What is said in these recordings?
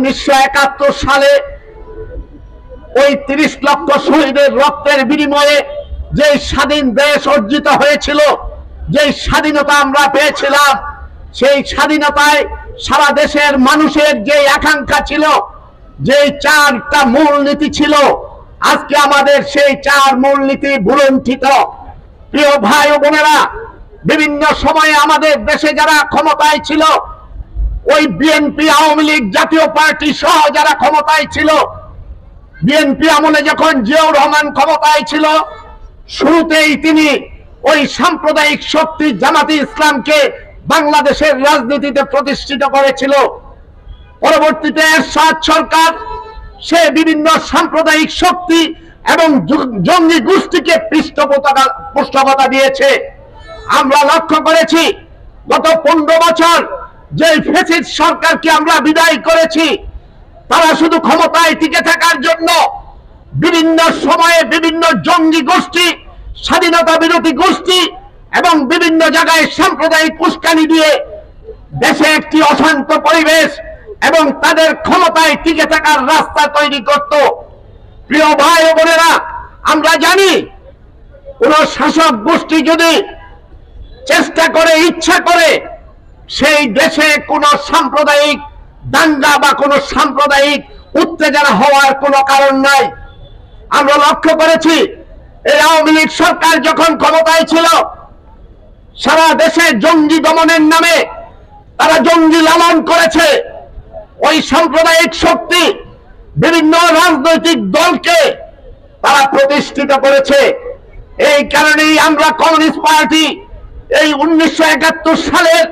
1971 সালে ওই 30 লক্ষ শহীদের রক্তের বিনিময়ে যে স্বাধীন দেশ অর্জিত হয়েছিল, যে স্বাধীনতা আমরা পেয়েছিলাম, সেই স্বাধীনতায় সারা দেশের মানুষের যে আকাঙ্ক্ষা ছিল, যে 4টা মূলনীতি ছিল, আজকে আমাদের সেই 4 মূলনীতি ভুলুণ্ঠিত। প্রিয় ভাই ও বোনেরা, বিভিন্ন সময়ে আমাদের দেশে যারা ক্ষমতায় ছিল, ওই বিএনপি, আওয়ামী লীগ, জাতীয় পার্টি সহ যারা ক্ষমতায় ছিল, বিএনপি আমলে যখন জিয়াউর রহমান ক্ষমতায় ছিল, শুরুতেই তিনি ওই সাম্প্রদায়িক শক্তি জামাতে ইসলামকে বাংলাদেশের রাজনীতিতে প্রতিষ্ঠিত করেছিল। পরবর্তীতে এরশাদ সরকার সে বিভিন্ন সাম্প্রদায়িক শক্তি এবং জঙ্গি গোষ্ঠীকে পৃষ্ঠপোষকতা দিয়েছে। আমরা লক্ষ্য করেছি গত 15 বছর যে ফ্যাসিস্ট সরকারকে আমরা বিদায় করেছি, তারা শুধু ক্ষমতায় টিকে থাকার জন্য বিভিন্ন সময়ে বিভিন্ন জঙ্গি গোষ্ঠী, স্বাধীনতা বিরোধী গোষ্ঠী এবং বিভিন্ন জায়গায় সাম্প্রদায়িক উস্কানি দিয়ে দেশে একটি অশান্ত পরিবেশ এবং তাদের ক্ষমতায় টিকে থাকার রাস্তা তৈরি করত। প্রিয় ভাই ও বোনেরা, আমরা জানি কোন শাসক গোষ্ঠী যদি চেষ্টা করে, ইচ্ছা করে, সেই দেশে কোন সাম্প্রদায়িক দাঙ্গা বা কোন সাম্প্রদায়িক উত্তেজনা হওয়ার কোনো কারণ নাই। আমরা লক্ষ্য করেছি এই আওয়ামী লীগ সরকার যখন ক্ষমতায় ছিল, সারা দেশে জঙ্গি দমনের নামে তারা জঙ্গি লালন করেছে। ওই সাম্প্রদায়িক শক্তি বিভিন্ন রাজনৈতিক দলকে তারা প্রতিষ্ঠিত করেছে। এই কারণেই আমরা কমিউনিস্ট পার্টি এই 1971 সালের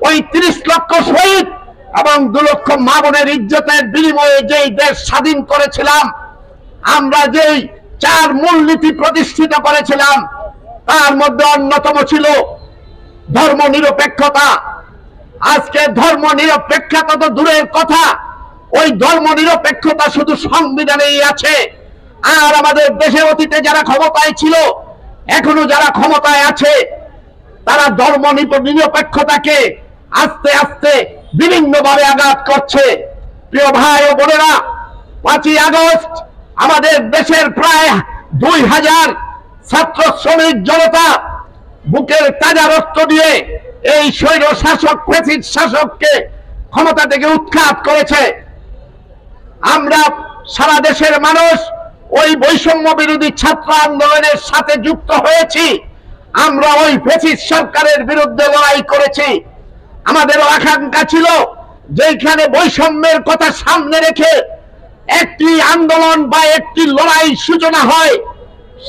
ওই 30 লক্ষ শহীদ এবং 2 লক্ষ মা বোনের ইজ্জতের বিনিময়ে যেই দেশ স্বাধীন করেছিলাম, আমরা যেই 4 মূলনীতি প্রতিষ্ঠিত করেছিলাম, তার মধ্যে অন্যতম ছিল ধর্ম নিরপেক্ষতা। আজকে ধর্ম নিরপেক্ষতা তো দূরের কথা, ওই ধর্ম নিরপেক্ষতা শুধু সংবিধানেই আছে। আর আমাদের দেশে অতীতে যারা ক্ষমতায় ছিল, এখনো যারা ক্ষমতায় আছে, তারা ধর্ম নিরপেক্ষতাকে আস্তে আস্তে বিভিন্নভাবে আঘাত করছে। প্রিয় ভাই ও বোনেরা, 5ই আগস্ট আমাদের দেশের প্রায় 2000 ছাত্র শ্রমিক জনতা বুকের তাজা রক্ত দিয়ে এই স্বৈর শাসক ফ্যাসিস্ট শাসককে ক্ষমতা থেকে উৎখাত করেছে। আমরা সারা দেশের মানুষ ওই বৈষম্য বিরোধী ছাত্র আন্দোলনের সাথে যুক্ত হয়েছি। আমরা ওই ফ্যাসিস্ট সরকারের বিরুদ্ধে লড়াই করেছি। আমাদেরও আকাঙ্ক্ষা ছিল যেখানে বৈষম্যের কথা সামনে রেখে একটি আন্দোলন বা একটি লড়াই সূচনা হয়,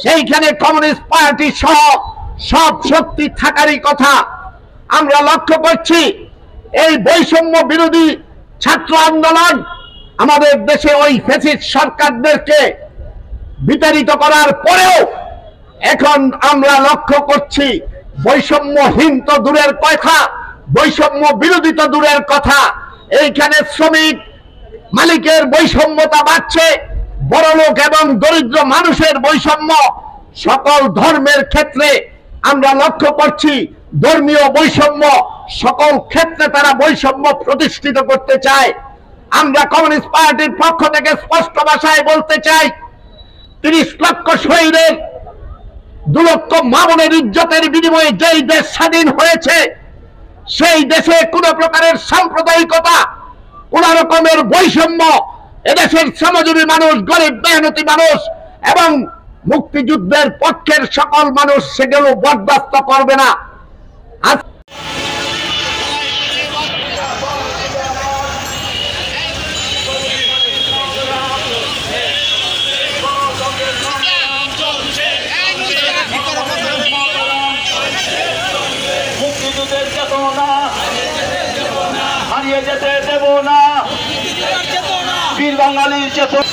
সেইখানে কমিউনিস্ট পার্টি সহ সব শক্তি থাকারই কথা। আমরা লক্ষ্য করছি এই বৈষম্য বিরোধী ছাত্র আন্দোলন আমাদের দেশে ওই ফ্যাসিস্ট সরকারদেরকে বিতাড়িত করার পরেও এখন আমরা লক্ষ্য করছি বৈষম্যহীন তো দূরের কথা, বৈষম্য বিরোধী তো দূরের কথা, এইখানে শ্রমিক মালিকের বৈষম্যতা বাড়ছে, বড়লোক এবং দরিদ্র মানুষের বৈষম্য, সকল ধর্মের ক্ষেত্রে আমরা লক্ষ্য করছি ধর্মীয় বৈষম্য, সকল ক্ষেত্রে তারা বৈষম্য প্রতিষ্ঠিত করতে চায়। আমরা কমিউনিস্ট পার্টির পক্ষ থেকে স্পষ্ট ভাষায় বলতে চাই, 30 লক্ষ শহীদের 2 লক্ষ মা বোনের ইজ্জতের বিনিময়ে যেই দেশ স্বাধীন হয়েছে, সেই দেশে কোন প্রকারের সাম্প্রদায়িকতা, কোন রকমের বৈষম্য এদেশের শ্রমজীবী মানুষ, গরিব মেহনতি মানুষ এবং মুক্তিযুদ্ধের পক্ষের সকল মানুষ সেগুলো বরদাস্ত করবে না। মুক্তিযুদ্ধের চেতনা হারিয়ে যেতে দেব না, বীর বাঙালির চেতনা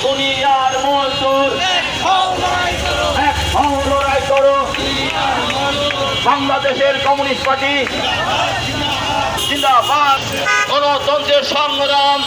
দুনিয়ার মূল বাংলাদেশের কমিউনিস্ট পার্টি জিন্দাবাদ। গণতন্ত্রের সংগ্রাম